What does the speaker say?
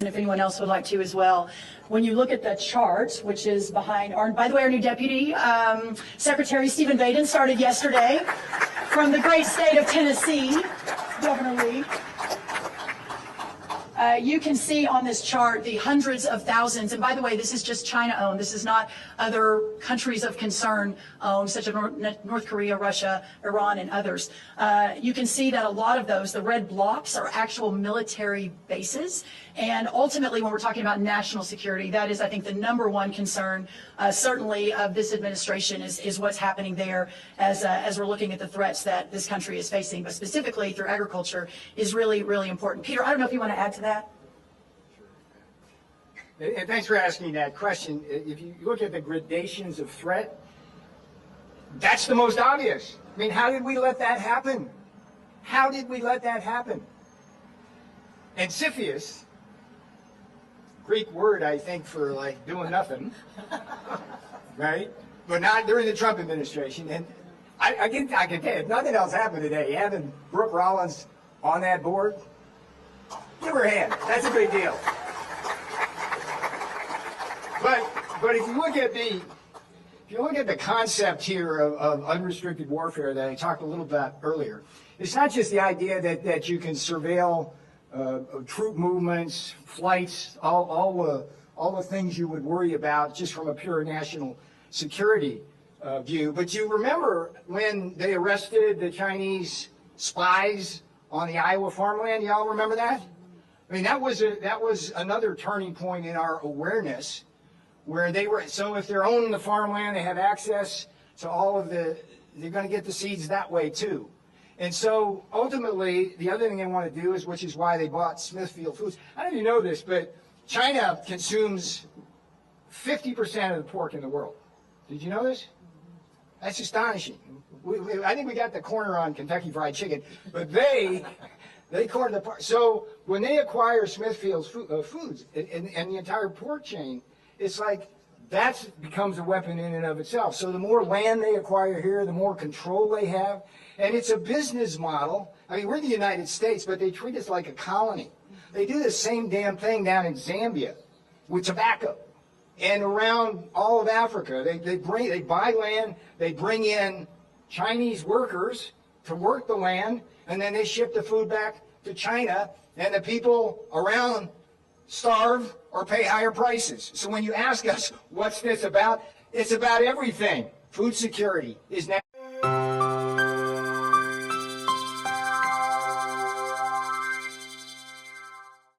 And if anyone else would like to as well, when you look at the chart, which is behind our, by the way, our new deputy, Secretary Stephen Baden started yesterday from the great state of Tennessee, Governor Lee. You can see on this chart the hundreds of thousands, and by the way, this is just China-owned. This is not other countries of concern owned, such as North Korea, Russia, Iran, and others. You can see that a lot of those, the red blocks, are actual military bases. And ultimately, when we're talking about national security, that is, I think, the number one concern, certainly, of this administration is what's happening there as we're looking at the threats that this country is facing, but specifically through agriculture is really, really important. Peter, I don't know if you want to add to that. And thanks for asking that question. If you look at the gradations of threat, that's the most obvious. I mean, how did we let that happen? How did we let that happen? And CFIUS, Greek word, I think, for like doing nothing, right? But not during the Trump administration. And I can tell you, if nothing else happened today, having Brooke Rollins on that board, give her a hand. That's a big deal. But if you look at the concept here of unrestricted warfare that I talked a little about earlier, it's not just the idea that you can surveil troop movements, flights, all the things you would worry about just from a pure national security view. But you remember when they arrested the Chinese spies on the Iowa farmland? Y'all remember that? I mean, that was another turning point in our awareness, where they were, so if they're owning the farmland, they have access to all of they're going to get the seeds that way too. And so ultimately, the other thing they want to do is, which is why they bought Smithfield Foods. I don't know if you know this, but China consumes 50% of the pork in the world. Did you know this? That's astonishing. I think we got the corner on Kentucky Fried Chicken, but they cornered the pork. So when they acquire Smithfield Foods and the entire pork chain, it's like that becomes a weapon in and of itself. So the more land they acquire here, the more control they have. And it's a business model. I mean, we're the United States, but they treat us like a colony. They do the same damn thing down in Zambia with tobacco and around all of Africa. They buy land, they bring in Chinese workers to work the land, and then they ship the food back to China, and the people around starve or pay higher prices. So when you ask us, what's this about? It's about everything. Food security is now.